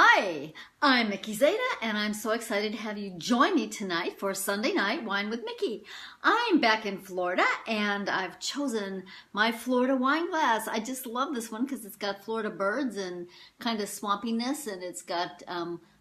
Hi, I'm Mickey Zeta, and I'm so excited to have you join me tonight for Sunday Night Wine with Mickey. I'm back in Florida, and I've chosen my Florida wine glass. I just love this one because it's got Florida birds and kind of swampiness, and it's got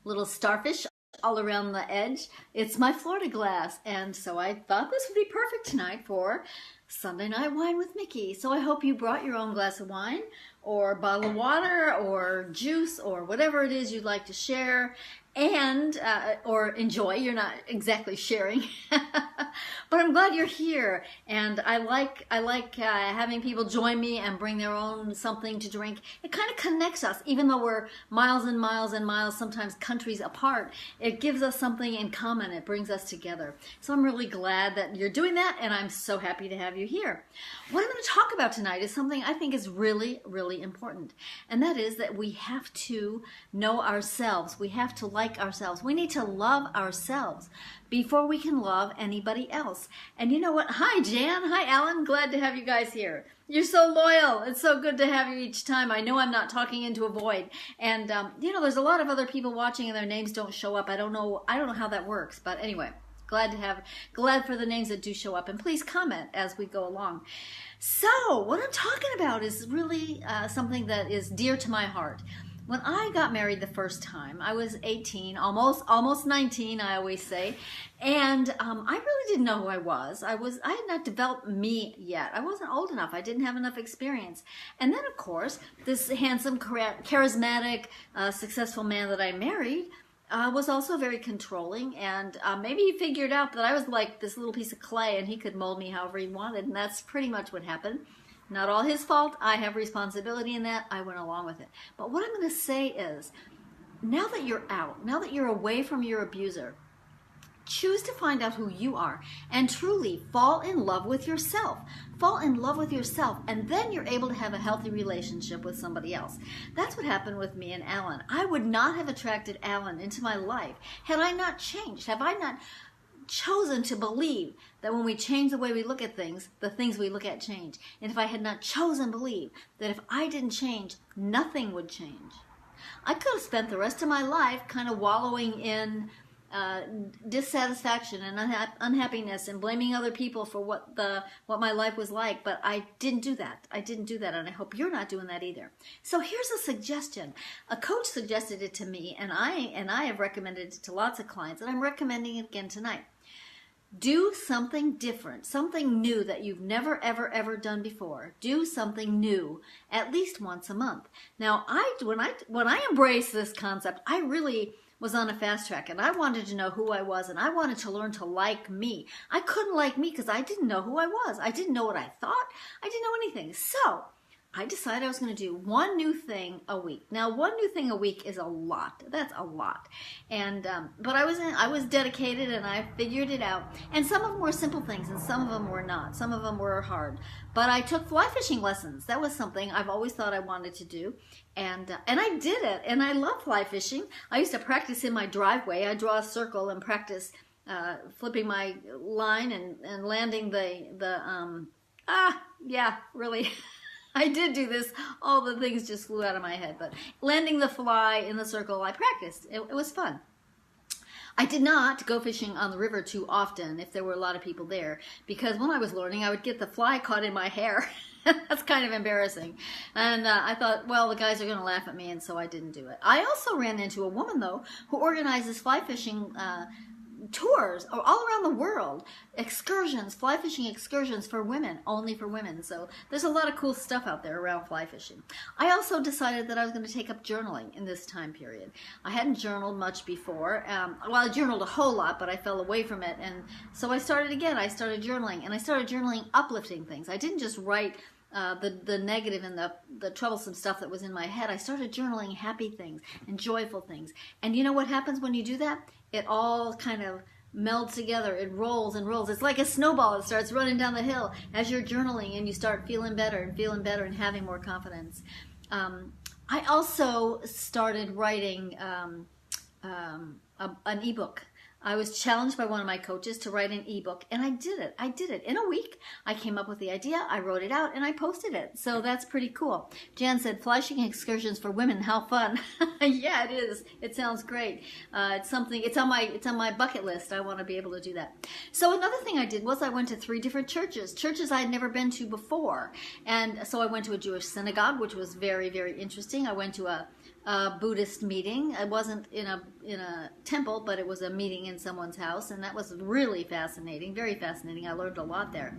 little starfish all around the edge. It's my Florida glass, and so I thought this would be perfect tonight for Sunday Night Wine with Mickey. So I hope you brought your own glass of wine or bottle of water or juice or whatever it is you'd like to share and or enjoy. You're not exactly sharing, but I'm glad you're here, and I like having people join me and bring their own something to drink. It kind of connects us, even though we're miles and miles and miles, sometimes countries apart. It gives us something in common. It brings us together. So I'm really glad that you're doing that, and I'm so happy to have you here. What I'm going to talk about tonight is something I think is really, really important, and that is that we have to know ourselves. We have to like ourselves. We need to love ourselves before we can love anybody else. And you know what? Hi, Jan. Hi, Alan. Glad to have you guys here. You're so loyal. It's so good to have you each time. I know I'm not talking into a void. And, you know, there's a lot of other people watching and their names don't show up. I don't know how that works. But anyway, glad for the names that do show up. And please comment as we go along. So what I'm talking about is really something that is dear to my heart. When I got married the first time, I was 18, almost 19, I always say, and I really didn't know who I was. I had not developed me yet. I wasn't old enough. I didn't have enough experience. And then, of course, this handsome, charismatic, successful man that I married was also very controlling, and maybe he figured out that I was like this little piece of clay, and he could mold me however he wanted, and that's pretty much what happened. Not all his fault. I have responsibility in that. I went along with it. But what I'm going to say is, now that you're out, now that you're away from your abuser, choose to find out who you are and truly fall in love with yourself. Fall in love with yourself, and then you're able to have a healthy relationship with somebody else. That's what happened with me and Alan. I would not have attracted Alan into my life had I not changed. Have I not chosen to believe that when we change the way we look at things, the things we look at change. And if I had not chosen to believe that if I didn't change, nothing would change. I could have spent the rest of my life kind of wallowing in dissatisfaction and unhappiness and blaming other people for what my life was like, but I didn't do that. And I hope you're not doing that either. So here's a suggestion. A coach suggested it to me, and I have recommended it to lots of clients, and I'm recommending it again tonight. Do something different, something new that you've never, ever done before. Do something new at least once a month. Now, when I embraced this concept, I really was on a fast track, and I wanted to know who I was, and I wanted to learn to like me. I couldn't like me because I didn't know who I was. I didn't know what I thought. I didn't know anything. So I decided I was going to do one new thing a week. Now, one new thing a week is a lot. That's a lot. And but I was dedicated, and I figured it out. And some of them were simple things, and some of them were not. Some of them were hard. But I took fly fishing lessons. That was something I've always thought I wanted to do. And I did it. And I love fly fishing. I used to practice in my driveway. I draw a circle and practice flipping my line and landing really. I did do this. All the things just flew out of my head. But landing the fly in the circle, I practiced. It was fun. I did not go fishing on the river too often if there were a lot of people there, because when I was learning, I would get the fly caught in my hair. That's kind of embarrassing. And I thought, well, the guys are going to laugh at me, and so I didn't do it. I also ran into a woman, though, who organizes fly fishing tours all around the world, excursions, fly fishing excursions for women, only for women. So there's a lot of cool stuff out there around fly fishing. I also decided that I was going to take up journaling in this time period. I hadn't journaled much before. Well, I journaled a whole lot, but I fell away from it. And so I started again. I started journaling, and I started journaling uplifting things. I didn't just write the negative and the troublesome stuff that was in my head. I started journaling happy things and joyful things. And you know what happens when you do that? It all kind of melds together. It rolls and rolls. It's like a snowball. It starts running down the hill as you're journaling, and you start feeling better and having more confidence. I also started writing an EBook. I was challenged by one of my coaches to write an ebook, and I did it. I did it. In a week, I came up with the idea, I wrote it out, and I posted it. So that's pretty cool. Jan said, fishing excursions for women, how fun. Yeah, it is. It sounds great. It's on my bucket list. I want to be able to do that. So another thing I did was I went to 3 different churches I had never been to before. And so I went to a Jewish synagogue, which was very, very interesting. I went to a Buddhist meeting. It wasn't in a temple, but it was a meeting in someone's house, and that was really fascinating, very fascinating. I learned a lot there.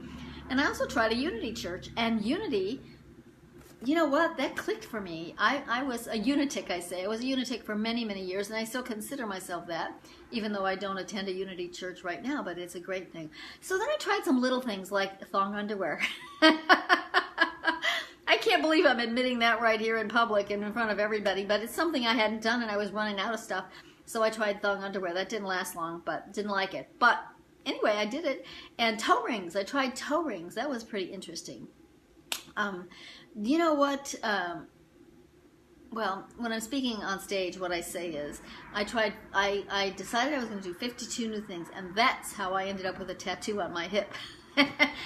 And I also tried a Unity church, and Unity, you know what, that clicked for me. I was a unitic, I say. I was a unitic for many, many years, and I still consider myself that, even though I don't attend a Unity church right now, but it's a great thing. So then I tried some little things like thong underwear. I can't believe I'm admitting that right here in public and in front of everybody, but it's something I hadn't done, and I was running out of stuff. So I tried thong underwear. That didn't last long, but didn't like it. But anyway, I did it. And toe rings. I tried toe rings. That was pretty interesting. You know what? Well, when I'm speaking on stage, what I say is, I decided I was going to do 52 new things, and that's how I ended up with a tattoo on my hip.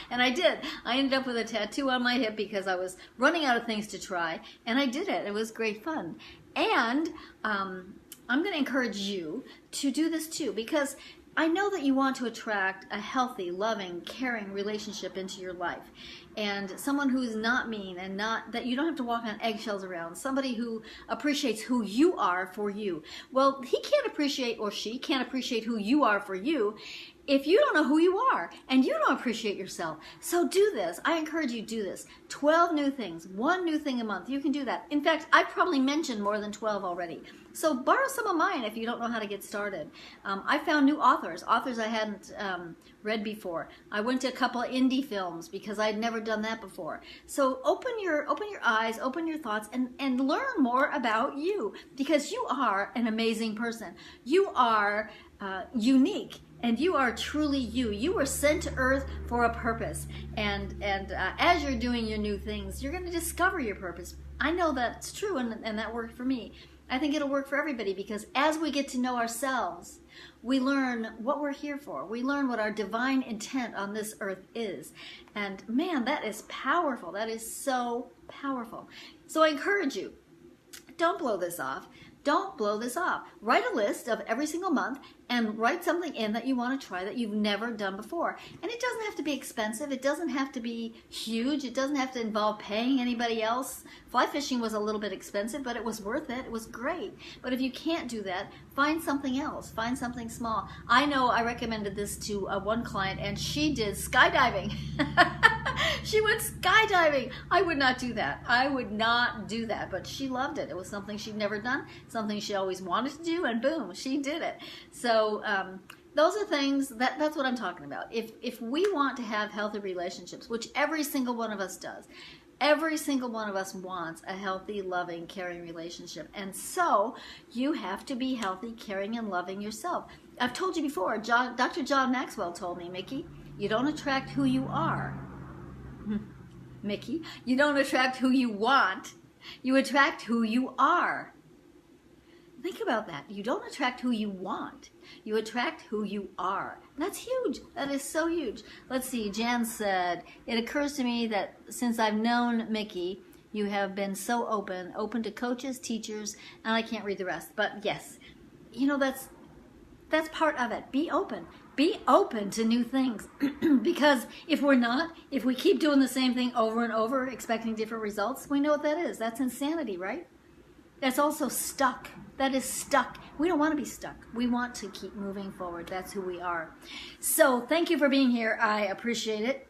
And I did. I ended up with a tattoo on my hip because I was running out of things to try, and I did it. It was great fun. And I'm going to encourage you to do this too, because I know that you want to attract a healthy, loving, caring relationship into your life. And someone who's not mean and not that you don't have to walk on eggshells around. Somebody who appreciates who you are for you. Well, he can't appreciate, or she can't appreciate who you are for you if you don't know who you are and you don't appreciate yourself. So do this. I encourage you to do this. 12 new things, 1 new thing a month. You can do that. In fact, I've probably mentioned more than 12 already. So borrow some of mine if you don't know how to get started. I found new authors I hadn't read before. I went to a couple of indie films because I'd never done that before. So open your eyes, open your thoughts, and learn more about you, because you are an amazing person. You are unique. And you are truly you. You were sent to earth for a purpose. And as you're doing your new things, you're going to discover your purpose. I know that's true, and that worked for me. I think it'll work for everybody, because as we get to know ourselves, we learn what we're here for. We learn what our divine intent on this earth is. And man, that is powerful. That is so powerful. So I encourage you, don't blow this off. Don't blow this off. Write a list of every single month and write something in that you want to try that you've never done before. And it doesn't have to be expensive. It doesn't have to be huge. It doesn't have to involve paying anybody else. Fly fishing was a little bit expensive, but it was worth it. It was great. But if you can't do that, find something else. Find something small. I know I recommended this to one client, and she did skydiving. She went skydiving. I would not do that. I would not do that, but she loved it. It was something she'd never done, something she always wanted to do, and boom, she did it. So those are things, that's what I'm talking about. If we want to have healthy relationships, which every single one of us does, every single one of us wants a healthy, loving, caring relationship. And so you have to be healthy, caring, and loving yourself. I've told you before, Dr. John Maxwell told me, Mickey, you don't attract who you are. Mickey, you don't attract who you want. You attract who you are. Think about that. You don't attract who you want. You attract who you are. That's huge. That is so huge. Let's see. Jan said, it occurs to me that since I've known Mickey, you have been so open to coaches, teachers, and I can't read the rest. But yes, you know, that's part of it. Be open. Be open to new things. Because if we're not, if we keep doing the same thing over and over, expecting different results, we know what that is. That's insanity, right? That's also stuck. That is stuck. We don't want to be stuck. We want to keep moving forward. That's who we are. So thank you for being here. I appreciate it.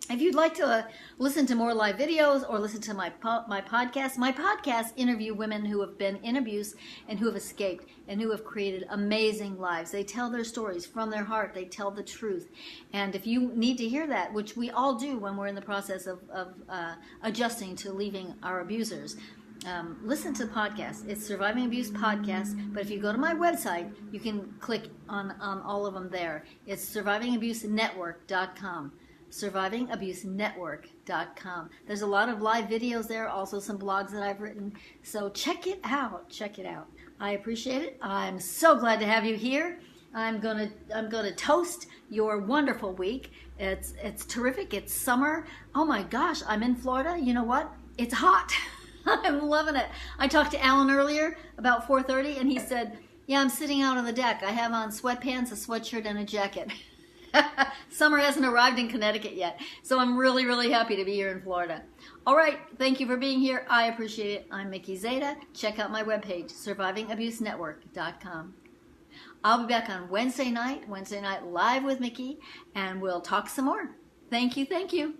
If you'd like to listen to more live videos or listen to my podcasts interview women who have been in abuse and who have escaped and who have created amazing lives. They tell their stories from their heart. They tell the truth. And if you need to hear that, which we all do when we're in the process of adjusting to leaving our abusers, listen to the podcast. It's Surviving Abuse Podcast, but if you go to my website, you can click on all of them there. It's survivingabusenetwork.com. survivingabusenetwork.com. There's a lot of live videos there, also some blogs that I've written. So check it out. Check it out. I appreciate it. I'm so glad to have you here. I'm gonna toast your wonderful week. It's terrific. It's summer. Oh my gosh, I'm in Florida. You know what? It's hot. I'm loving it. I talked to Alan earlier about 4:30, and he said, "Yeah, I'm sitting out on the deck. I have on sweatpants, a sweatshirt, and a jacket." Summer hasn't arrived in Connecticut yet, so I'm really, really happy to be here in Florida. All right, thank you for being here. I appreciate it. I'm Mickey Zeta. Check out my webpage, survivingabusenetwork.com. I'll be back on Wednesday night live with Mickey, and we'll talk some more. Thank you, thank you.